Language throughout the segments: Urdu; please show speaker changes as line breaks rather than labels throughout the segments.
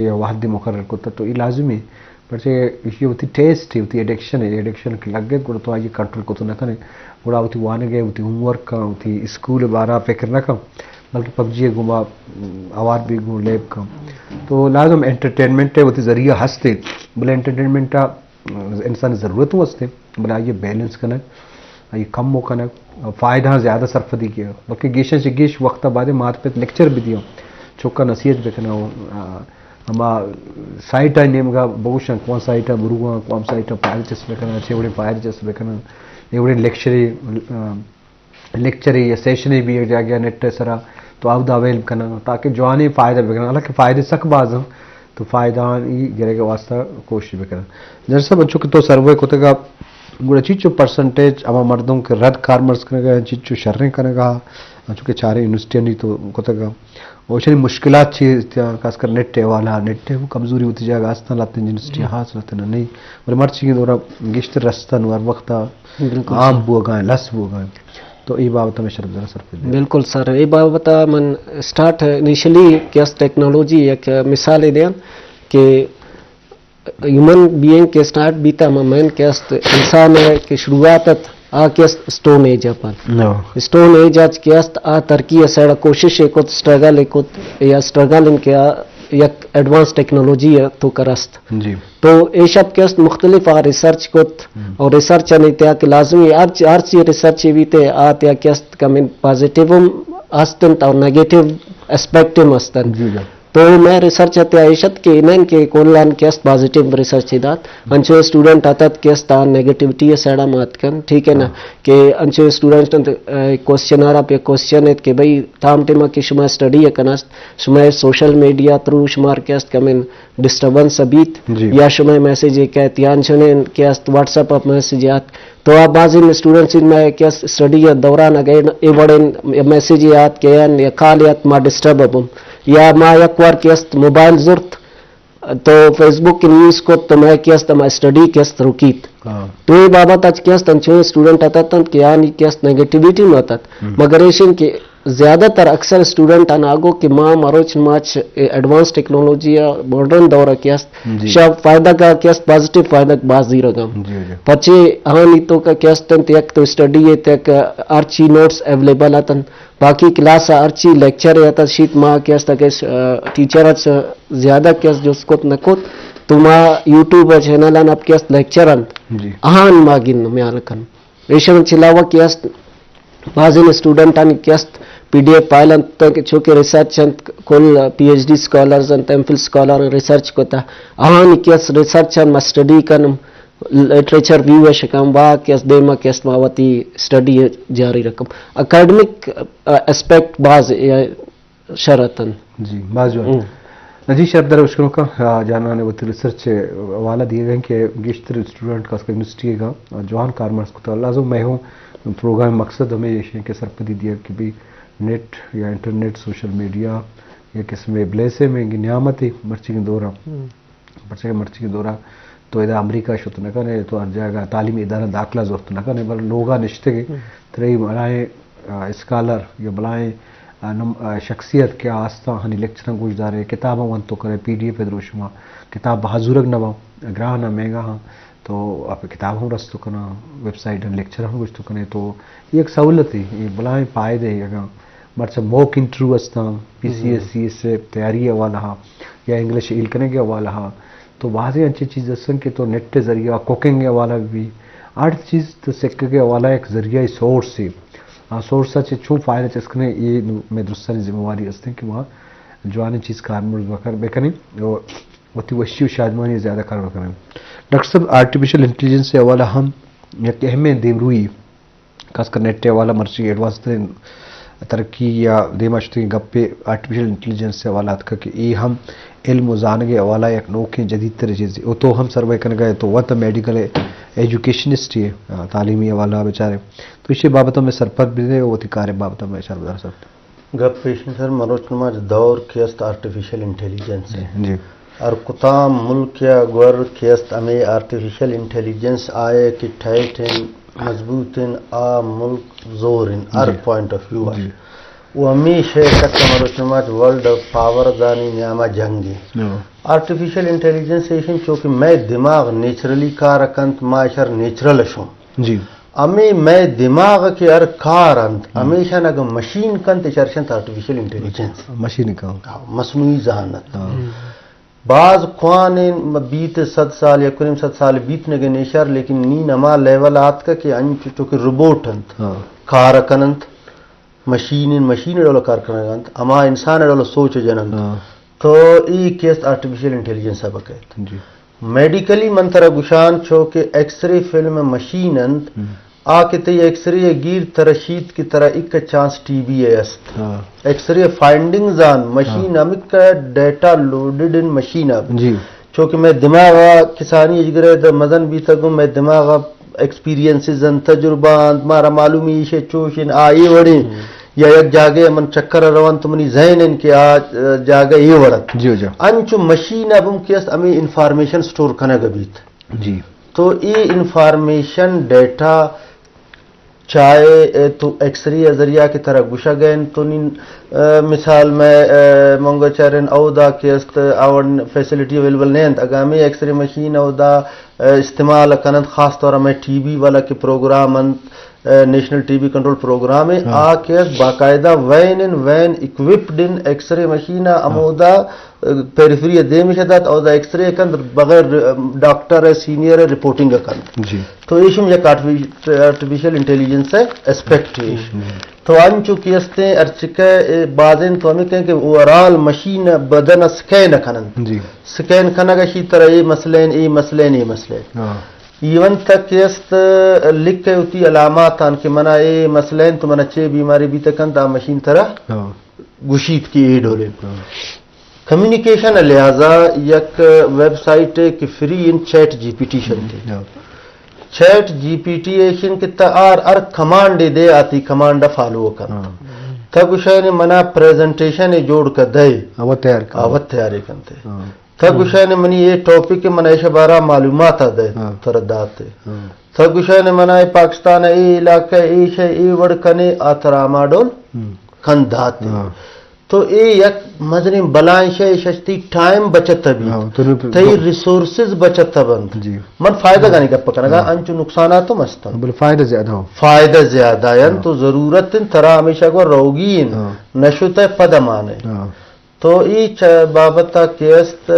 یا واحد مقرر کرتا تو یہ لازمی بچے یہ ہوتی ٹیسٹ ہوتی ایڈکشن کی لگ گئے گوڑا تو آج کنٹرول کو تو نہ کریں گوڑا ہوتی وانے گئے ہوتی ہوم ورک کا ہوتی اسکول بارہ فکر نہ کم بلکہ پب جی گما آوار بھی گو لیب کا تو لازم انٹرٹینمنٹ ہے ہوتی ذریعہ ہنستے بلے انٹرٹینمنٹ انسان ضرورتوں ہنستے بلا یہ بیلنس کرنا یہ کم ہو کرنا فائدہ زیادہ سرفدی کیا بلکہ گیشن سے گیش وقت بعد مات پہ لیکچر بھی دیا چوکا نصیحت بھی کرنا ہما سائٹ نیم کا بوشن کون سائٹ بروا کون سائٹ پائر چس بکنا چھوڑے پائر چس بکنا یہ لیکچری یا سیشنری بھی جا گیا نیٹ سرا تو آپ دا اویل کرنا تاکہ جوانی فائدہ بھی کرنا حالانکہ فائدے سک باز ہوں تو فائدہ ہی گرے کے واسطہ کوشش بھی کرنا جیسا بچوں کے تو سروے کو تک گوڑا چیچو پرسنٹیج اما مردوں کے رد کارمرز کرنے گا چیچو شریں کرنے گا چونکہ چارے یونیورسٹی نہیں تو کو تک ویسے مشکلات چیز خاص کر نیٹ والا نیٹ وہ کمزوری ہوتی جائے گا آستان لاتے ہیں یونیورسٹی ہاتھ لاتے ہیں نہیں بولے مرچی کی دورہ گشتر رستن اور وقت عام بو گائیں لس بو گائیں تو یہ بابتا میں شرف ذرا سر پہ
بالکل سر یہ بابتا من سٹارٹ انیشلی کیس ٹیکنالوجی ایک مثال دیں کہ ہیومن بینگ کے سٹارٹ بیتا مین کیست انسان ہے کہ شروعات آ کیست سٹون ایج اپن سٹون ایج آج کیست آ ترقی سیڑا کوشش ایک سٹرگل یا سٹرگل ان کے یک ایڈوانس ٹیکنالوجی تو کرست
جی
تو یہ شب کیست مختلف ریسرچ کت اور ریسرچ انتیا کہ لازمی ہر چیز ریسرچ بھی تے آتیا کیست کمن پازیٹیوم استن اور نیگیٹیو اسپیکٹم استن تو میں ریسرچ اتیا عیشت کہ انہیں کہ کولان کیست پازیٹیو ریسرچ دات انچو اسٹوڈنٹ آتت کیست نیگیٹیوٹی سیڑا مات کن ٹھیک ہے نا کہ انچو اسٹوڈنٹ کوسچن آ رہا پہ کوسچن ہے کہ بھئی تام ٹیمہ کی شما اسٹڈی ہے کناست شما سوشل میڈیا تھرو شمار کیست کمن ڈسٹربنس ابیت یا شما میسیج یہ کہتی ہیں چھنے کیست واٹس اپ اپ میسیجات تو آپ بعض ان اسٹوڈنٹس میں کیست اسٹڈی دوران اگر یہ بڑے میسیج یاد کہن یا کال یاد ما ڈسٹرب ابم یا ما یک وار کیست موبائل زرت تو فیس بک کی نیوز کو تو میں کیست ما اسٹڈی کیست رکیت تو یہ بابت آج کیست انچو اسٹوڈنٹ آتا تھا کہ یعنی کیست نیگیٹیویٹی میں آتا مگر ایشن کہ زیادہ تر اکثر اسٹوڈنٹ آگو کہ ماں مروچ ماچ ایڈوانس ٹیکنالوجی یا ماڈرن دورہ کیست شاید فائدہ کا کیست پازیٹیو فائدہ بازی رگم پچے آنی تو کا کیستن تیک تو اسٹڈی ہے تیک ارچی نوٹس اویلیبل آتن باقی کلاس ارچی لیکچر آتا شیت ماں کیست کہ ٹیچر زیادہ کیست جو سکوت نکوت تو ماں یوٹیوب چینل ان اب کیست لیکچر آن ماں گن میں رکھن ایشن چلاوہ کیست بعض اسٹوڈنٹ آنی کیست پی ڈی ایف فائل انت چونکہ ریسرچ انت کل پی ایچ ڈی اسکالرز انت ایم فل اسکالر ریسرچ کو تا آن کیس ریسرچ ان اسٹڈی کنم لٹریچر ویو ہے شکم وا کیس دیما کیس ماوتی اسٹڈی جاری رکم اکیڈمک اسپیکٹ بعض شرطن
جی بعض نجی شرط در اشکروں کا جانا نے وہ ریسرچ حوالہ دیے گئے کہ گشتر اسٹوڈنٹ کا یونیورسٹی کا جوان کارمرز کو لازم میں ہوں پروگرام مقصد ہمیں یہ کہ سرپدی دیا کہ بھی نیٹ یا انٹرنیٹ سوشل میڈیا یا قسم بلیسے میں نعمت مرچی کے دورہ مرچی کے دورہ تو ادھر امریکہ شت نہ کرے تو ہر جائے گا تعلیمی ادارہ داخلہ ضرورت نہ کرے بل لوگا نشتے کے ترئی بلائیں اسکالر یا بلائیں شخصیت کے آستہ ہنی لیکچروں گوش دارے کتابیں ون تو کرے پی ڈی ایف ادھر شما کتاب بہازورگ نہ باؤ گراہ نہ مہنگا ہاں تو آپ کتاب ہوں رس تو کرنا ویب سائٹ لیکچر ہوں کچھ تو کریں تو یہ ایک سہولت ہے یہ بلائیں فائدے اگر مرچہ موک انٹرویو استا پی سی ایس سی سے تیاری حوالہ یا انگلش ایل کرنے کے حوالہ تو واضح اچھی چیز اسن کہ تو نیٹ کے ذریعہ کوکنگ کے حوالہ بھی آٹھ چیز تو سکے کے حوالہ ایک ذریعہ سورس سے سورس سے چھو فائدہ چسکنے یہ میں درست ذمہ واری استے ہیں کہ وہاں جوانی چیز کارمرز بکر بکنیں وہ تی وشی و شادمانی زیادہ کار بکنیں ڈاکٹر صاحب آرٹیفیشل انٹیلیجنس سے حوالہ ہم یک اہمیت دیم روئی خاص کر نیٹ حوالہ مرچی ایڈوانس ترقی یا دیما شتی گپ پہ آرٹیفیشل انٹیلیجنس سے حوالات کا کہ یہ ہم علم و زانگے حوالہ ایک نوکیں جدید طرح چیزیں وہ تو ہم سروے کرنے گئے تو وہ تو میڈیکل ایجوکیشنسٹ ہی ہے تعلیمی حوالہ بیچارے تو اسی بابتوں میں سرپت بھی دے وہ تھی کار بابتوں میں شربدار صاحب
گپ پیشن سر مروچ نماز دور کیست آرٹیفیشل انٹیلیجنس
جی
اور کتام ملک یا گور کیست ہمیں آرٹیفیشل انٹیلیجنس آئے کہ ٹھائٹن مضبوطن آ ملک زورن ہر پوائنٹ آف ویو ہے ومیشه کتا مروچمات ورلڈ پاور دانی نیاما جنگی آرٹیفیشل انٹیلیجنس ایشن چونکہ میں دماغ نیچرلی کار کنت ماشر نیچرل شوں
جی
امی میں دماغ کے ار کار انت ہمیشہ نگا مشین کنت چرشنت آرٹیفیشل انٹیلیجنس
مشین کا
مصنوعی ذہانت بعض خوان بیت 100 سال یا کنیم 100 سال بیت نگے نیشار لیکن نی نما لیول آت کا کہ انچ چونکہ روبوٹ انت کار کننت مشین ڈولو کار کننت اما انسان ڈولو سوچ جننت تو ای کیس آرٹیفیشل انٹیلیجنس ہے بقیت میڈیکلی منترا گشان چو کہ ایکس رے فلم مشین انت آ کے تی ایکس رے گیر ترشید کی طرح ایک چانس ٹی بی است ایکس رے فائنڈنگ زان مشین امک ڈیٹا لوڈڈ ان مشین اب چونکہ میں دماغ کسانی اجگرے مزن بھی تگوں میں دماغ ایکسپیرینسز ان تجربات مارا معلومی شے چوشن آئی وڑی یا یک جاگے من چکر روان تمنی ذہن ان کے آج جاگے یہ وڑت انچو مشین اب کیس امی انفارمیشن سٹور کھنا گبیت
جی تو
یہ انفارمیشن ڈیٹا چاہے تو ایکس رے ذریعہ کی طرح گشا گئے تو مثال میں منگو چارن او دا کیست اور فیسلٹی اویلیبل نہیں اگامی ایکس رے مشین او دا استعمال کنند خاص طور میں ٹی وی والا کے program national T B control program ہے آ کیس باقاعدہ وین occupied in X ray machine امودا پیریفری دے مشدت او دا ایکس رے کند بغیر ڈاکٹر سینئر رپورٹنگ کند تو ایشم یک آرٹیفیشل انٹیلیجنس ہے اسپیکٹ تو انچو کیستے ارچکے بعضین تو ہمیں کہیں کہ اوورال مشین بدن سکین کنند سکین کنگا شی طرح یہ مسئلین ایون تک کیست لکھ کے ہوتی علامات آن کہ منا اے مسئلین تو منا چے بیماری بھی تکن تا مشین طرح گشید کی ایڈ ہو لے کمیونیکیشن لہذا یک ویب سائٹ ہے کہ فری ان چیٹ جی پی ٹی شن تھی چیٹ جی پی ٹی ایشن کی ار کمانڈ دے آتی کمانڈ فالو کر تب شاید منا پریزنٹیشن جوڑ کر دے آوت تیاری کرتے تب شاید منی یہ ٹاپک منا ایشہ بارہ معلومات دے تردات تب شاید منا پاکستان ای علاقہ ایشہ ای وڑ کنے آتراما ڈول کندات تو اے یک مدنی بلائیں ششتی ٹائم بچت بھی تی ریسورسز بچت بند من فائدہ گانی گپ پکنا انچو نقصانات تو مستا فائدہ زیادہ ین تو ضرورت ترا ہمیشہ کو روگین نشوت پدمانے تو ای بابتا کیست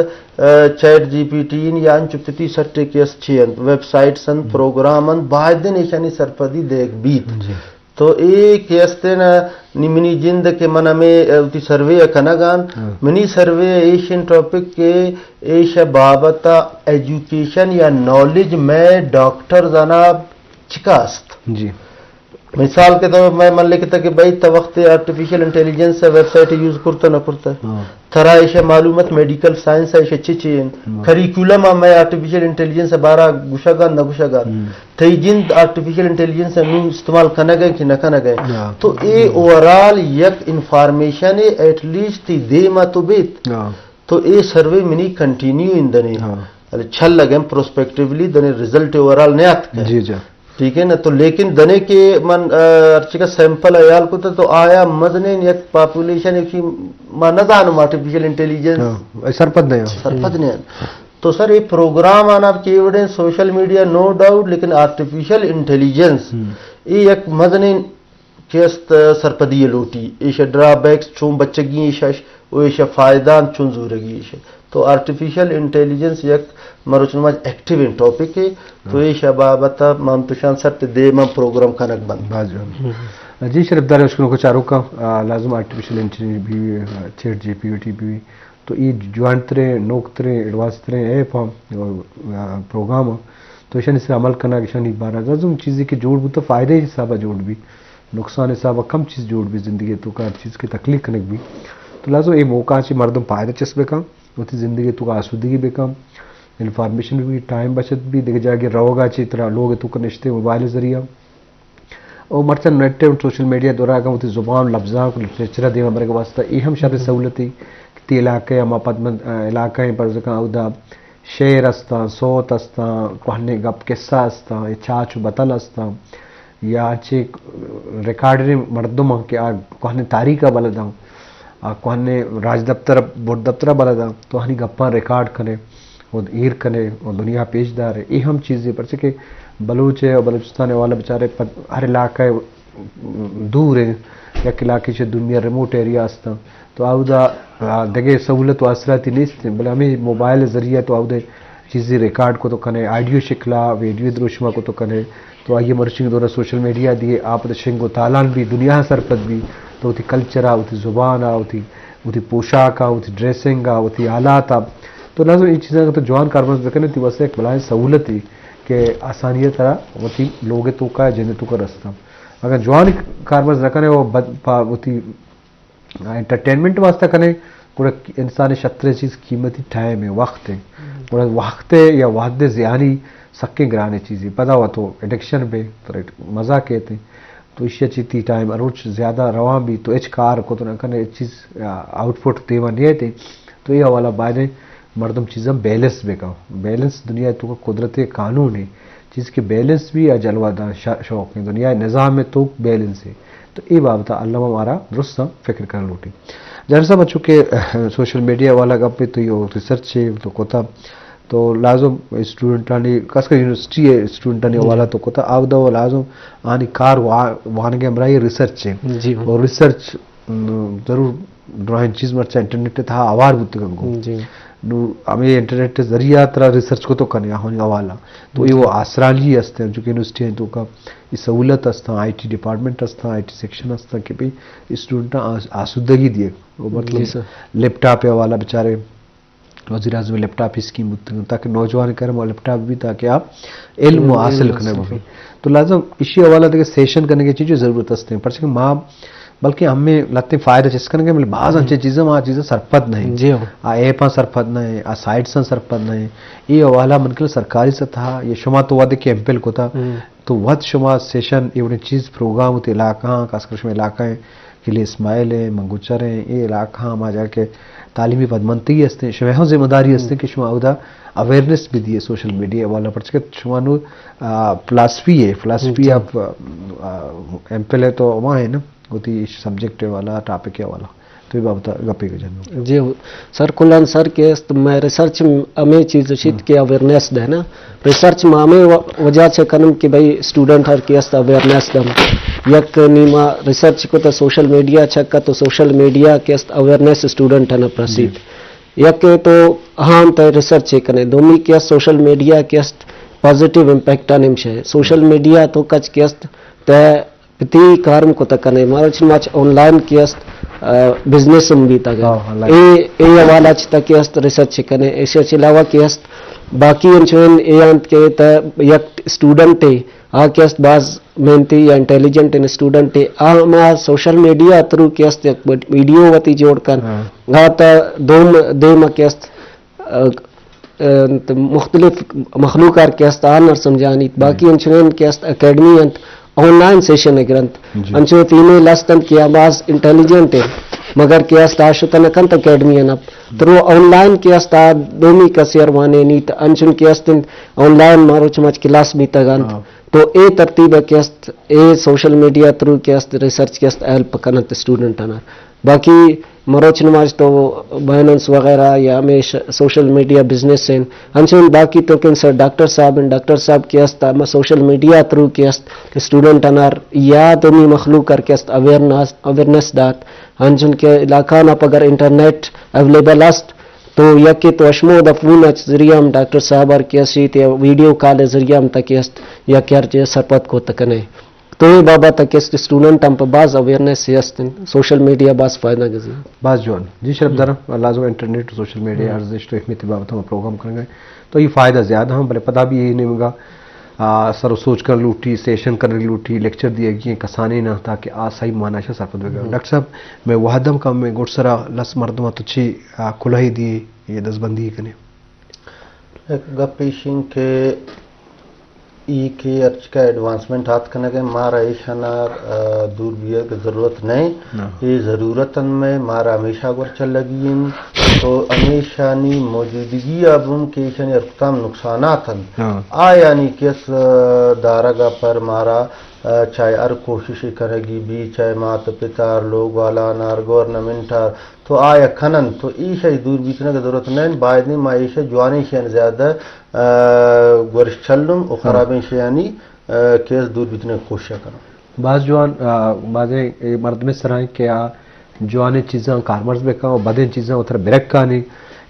چیٹ جی پی ٹی یا انچو پتی سٹے کیست چین ویب سائٹسن پروگرامن باہد دن ایشانی سرپدی دیکھ بیت تو ایک کیستے نا منی جند کے من میں سروے کنگان منی سروے ایشین ٹاپک کے ایشا بابتا ایجوکیشن یا نالج میں ڈاکٹر جناب چکاست مثال کے طور میں من لکھتا کہ بھائی تا وقت artificial intelligence website use کرتا نہ کرتا تھرا ایشا معلومات میڈیکل سائنس ایشا چچین کریکولم میں آرٹیفیشل انٹیلیجنس بارہ گوشا گان نہ گوشا گان تھی جن آرٹیفیشل انٹیلیجنس میں استعمال کرنا گئے کہ نہ کرنا گئے تو اے اوورال یک انفارمیشن ایٹ لیسٹ تی دے ما تو بیت تو a survey money continue in دنے چھل لگیں پروسپیکٹیولی دنے ریزلٹ اوورال نہیں آتا ٹھیک ہے نا تو لیکن دنے کے من ارچی کا سیمپل ایال کو تو آیا مدنین یک پاپولیشن ایک نظانم آرٹیفیشل انٹیلیجنس سرپد نہیں تو سر یہ پروگرام آنا آپ کی evidence social media no doubt لیکن آرٹیفیشل انٹیلیجنس یہ یک مدنین کیست سرپدی لوٹی ایشا ڈرا بیکس چون بچگی ایشا فائدان چون زورگی ایشا تو آرٹیفیشل انٹیلیجنس یک مروچنماج ایکٹیو ان ٹاپک ہے تو یہ شبابتا مانتوشان سرت دے من پروگرام کنک بند
جی شریف دار اشکنوں کو چاروں کا لازم آرٹیفیشل انٹیلیجنس بھی چیٹ جی پی ٹی بھی تو یہ جوان ترے نوک ترے ایڈوانس ترے ایپ پروگرام تو ایشان اس سے عمل کرنا ایشان بارہ لازم چیزیں کہ جوڑ بھی تو فائدے حسابہ جوڑ بھی نقصان حسابہ کم چیز جوڑ بھی زندگی تو کا چیز کی تکلیف کنک بھی تو لازم یہ موقع چی مردم فائدہ چسبے کا ہوتی زندگی تو کا آسودگی بے کم انفارمیشن بھی ٹائم بچت بھی دیکھ جائے گی روگا چی طرح لوگ تو نشتے موبائل ذریعہ اور مرچن نیٹ سوشل میڈیا دورا کا ہوتی زبان لفظاں کو لٹریچر دے ہمارے کے واسطہ یہ ہم شر سہولتی تی علاقے ہم پدمند علاقے پر ذکا اودا شعر استا صوت استا کہنے گپ قصہ استا چاچو بتل استا یا چه ریکارڈ مردم کہ کوہنے تاریخ بلدا کوہنے راج دفتر بورڈ دفتر بلدا تو ہنی گپاں ریکارڈ کرے اور ایر کرے اور دنیا پیش دار ہے یہ ہم چیزیں پر کہ بلوچ ہے اور بلوچستان والا بیچارے ہر علاقہ دور ہے یک علاقے سے دنیا ریموٹ ایریا ہستا تو آؤدا دگے سہولت و اثراتی نہیں بل ہمیں موبائل ذریعہ تو آؤدے چیزیں ریکارڈ کو تو کنے آڈیو شکلا ویڈیو دروشما کو تو کنے تو آئیے مرچنگ دورہ سوشل میڈیا دیے آپ شنگ و تالان بھی دنیا سرپت بھی تو ہوتی کلچر آ ہوتی زبان آ ہوتی پوشاک آ ہوتی ڈریسنگ آ ہوتی آلات آ تو لازم یہ چیزیں تو جوان کاربن دیکھنے تھی ویسے ایک بلائے سہولت ہی کہ آسانی طرح ہوتی لوگ تو کا جن تو کا رستہ اگر جوان کاربن رکھنے وہ ہوتی انٹرٹینمنٹ واسطہ کرنے پورا انسان شطر چیز قیمتی ٹائم ہے وقت ہے پورا وقت ہے یا وحد ذہانی سکے گرانے چیزیں پتا ہوا تو ایڈکشن پہ مزہ کہتے تو اس چیتی ٹائم اروچ زیادہ رواں بھی تو ایچ کار کو تو نہ کرنے چیز آؤٹ پٹ دیوا نہیں تھے تو یہ حوالہ بائنے مردم چیزیں بیلنس بے کا بیلنس دنیا تو کا قدرت قانون ہے چیز کے بیلنس بھی یا جلوہ دا شوق ہے دنیا نظام میں تو بیلنس ہے تو یہ بابتا اللہ ہمارا درست فکر کر لوٹی جہاں صاحب چونکہ سوشل میڈیا والا گپ پہ تو یہ ریسرچ ہے تو کوتا تو لازم اسٹوڈنٹانی خاص کر یونیورسٹی ہے اسٹوڈنٹانی والا تو کوتا آبدا و لازم آنی کار وانگے ہمراہ ریسرچ ہے
جی
اور ریسرچ ضرور ڈرائنگ چیز مرچا انٹرنیٹ تھا آوار بودتے گنگو
جی
ہمیں انٹرنیٹ ذریعہ طرح ریسرچ کو تو کرنے ہونی حوالہ تو یہ وہ آسرالی ہستے ہیں جو کہ یونیورسٹی ہیں تو کا یہ سہولت ہستا آئی ٹی ڈپارٹمنٹ ہستا آئی ٹی سیکشن ہستا کہ بھئی اسٹوڈنٹ آسودگی دیے وہ مطلب لیپ ٹاپ والا بیچارے وزیر اعظم لیپ ٹاپ اسکیم تاکہ نوجوان کریں وہ لیپ ٹاپ بھی تاکہ آپ علم حاصل کرنے بھی تو لازم اسی حوالہ تک سیشن کرنے کی چیزیں ضرورت ہستے ہیں پر کہ ماں بلکہ ہمیں لگتے فائدہ جس کرنے کے بعض اچھی چیزیں وہاں چیزیں سرپد نہیں
جی
ایپاں سرپد نہیں سائٹس سرپد نہیں یہ حوالہ منکل سرکاری سطح یہ شما تو وعدے کے ایم پل کو تھا تو ود شما سیشن یہ چیز پروگرام ہوتے علاقہ خاص کر شما علاقہ ہیں کے لیے اسماعیل ہیں منگوچر ہیں یہ علاقہ ہم آ جا کے تعلیمی پدمنتی ہستے ہیں شما ذمہ داری ہستے کہ شما ادا اویئرنیس بھی دیے سوشل میڈیا والا پر کہ شما نو فلاسفی ہے فلاسفی آپ ایم پل ہے تو وہاں ہے نا ہوتی سبجیکٹ والا ٹاپک والا تو یہ بابتا گپے کے جنو
جی سر کلان سر کے میں ریسرچ ہمیں چیز شید کے اویئرنیس دے نا ریسرچ میں ہمیں وجہ سے کنم کہ بھائی اسٹوڈنٹ ہر کی است اویئرنیس دم یک نیما ریسرچ کو تو سوشل میڈیا چکا تو سوشل میڈیا کے است اویئرنیس اسٹوڈنٹ ہے نا پرسید یک تو اہم تے ریسرچ کنے دومی کے سوشل میڈیا کے است پازیٹیو امپیکٹ انم ہے سوشل میڈیا تو کچ کے است تے پتی کارم کو تکنے مارچ ماچ آن لائن کی است بزنس بھی تک اے حوالہ چ تک است ریسرچ کنے اس کے علاوہ کی است باقی انچون اے انت کے ت یک اسٹوڈنٹ ہے آ کے است بعض محنتی یا انٹیلیجنٹ ان اسٹوڈنٹ ہے آ ما سوشل میڈیا تھرو کے است ویڈیو وتی جوڑ کر آ تا دوم کے است مختلف مخلوقار کے است آنر سمجھانی باقی انچون کے است اکیڈمی انت آن لائن سیشن ہے گرنت انچو فیمیل استن کی آواز انٹیلیجنٹ ہے مگر کیا استاشتن کنت اکیڈمی ہے نب ترو آن لائن کیا استا دومی کا سیروانے نیت انچن کیا استن آن لائن مارو چمچ کلاس بھی تگانت تو اے ترتیب ہے کیا است اے سوشل میڈیا ترو کیا است ریسرچ کیا است ہیلپ کنت اسٹوڈنٹ ہے باقی مروچ نماز تو بائننس وغیرہ یا ہمیشہ سوشل میڈیا بزنس ہیں انچن باقی تو کن سر ڈاکٹر صاحب کی است سوشل میڈیا تھرو کی است اسٹوڈنٹ انار یا تمی مخلوق کر کے است اویئرنیس دات انچن کے علاقہ نہ اگر انٹرنیٹ اویلیبل است تو یکی تو اشمو دا فون ذریعہ ہم ڈاکٹر صاحب کی است یا ویڈیو کال ذریعہ ہم تک است یا کیا سرپت کو تکنے تو یہ بابا تک اسٹوڈنٹ ہم پر بعض اویئرنیس ہستن سوشل میڈیا بعض فائدہ گزی
بعض جوان جی شرف درم لازم انٹرنیٹ سوشل میڈیا ارزش تو اہمیت بابت ہم پروگرام کریں گے تو یہ فائدہ زیادہ ہم بلے پتہ بھی یہی نہیں ہوگا سر سوچ کر لوٹی سیشن کرنے لوٹی لیکچر دیے گی کسانی نہ تاکہ صحیح ماناشا سرپد وغیرہ ڈاکٹر صاحب میں وحدم کا میں گوٹ سرا لس مردمہ تچھی کلہی دیے یہ دس بندی کنے
گپیشن کے ای کے ارچ کا ایڈوانسمنٹ ہاتھ کرنے کے مارا ایشانہ دور بھی کی ضرورت نہیں یہ ضرورتن میں مارا ہمیشہ گر چل لگی تو ہمیشانی موجودگی اب ان کے شانی ارکتام نقصانات ہیں یعنی کس دارگا پر مارا چاہے ار کوشش کرے گی بھی چاہے مات پتا لوگ والا نار گورنمنٹ تو آیا کھنن تو ایشا دور بیتنے کی ضرورت نہیں باید نہیں معیشہ جوانی شین زیادہ گورش چلنم اور خرابیں شیانی کیس دور بیتنے کی کوشش کرنا
بعض جوان بعضیں مرد میں سرائیں کہ جوانے چیزاں کارمرز بے کہاں بدیں چیزاں اتر برک کہانی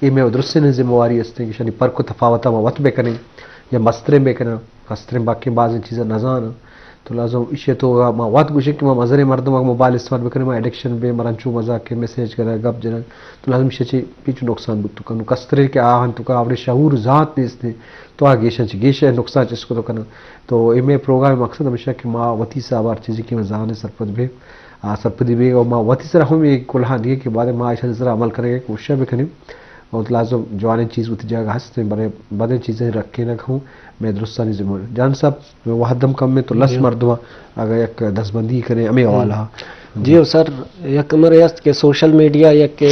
یہ میں ادرس سے ذمہ واری ہستے کہ شانی پر کو تفاوتہ وقت بے کریں یا مستریں بے کرنا کستریں باقی بعض چیزیں نظان تو لازم اسے تو ماں وقت گوشے کہ ماں مزر مردم موبائل استعمال بے کریں ماں ایڈکشن بے مرنچو مزا کے میسیج کرے گپ جنن تو لازم اسے چی پیچھو نقصان بکتو کنو کستریں کہ آہن تو کا اپنے شعور ذات نیستے تو گیشن چی گیشن نقصان چیز کو تو کرنا تو ایم پروگرام مقصد ہمیشہ کہ ماں وتی سابار چیزی کی مزان سرپد بھی سرپدی بھی اور ماں وتی سر ہم ایک کلہان دیے کہ بعد میں عائشہ ذرا عمل کرے گا کوشش بھی کریں اور لازم جوانے چیز ہوتی جگہ ہنستے بڑے بدے چیزیں رکھ کے نہ کھوں میں درستانی ذمہ جان صاحب وحدم کم میں تو لس مردما اگر ایک 10 بندی کریں ہمیں والا
جی سر یک امر است کہ سوشل میڈیا یک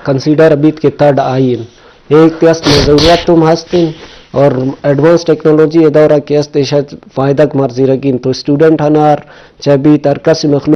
کنسیڈر ابیت کے ترڈ آئین ایک است میں ضرورت تم ہستے اور ایڈوانس ٹیکنالوجی دورہ کے است شاید فائدہ مرضی رگین تو اسٹوڈنٹ ہنار چاہے بھی ترکس مخلوق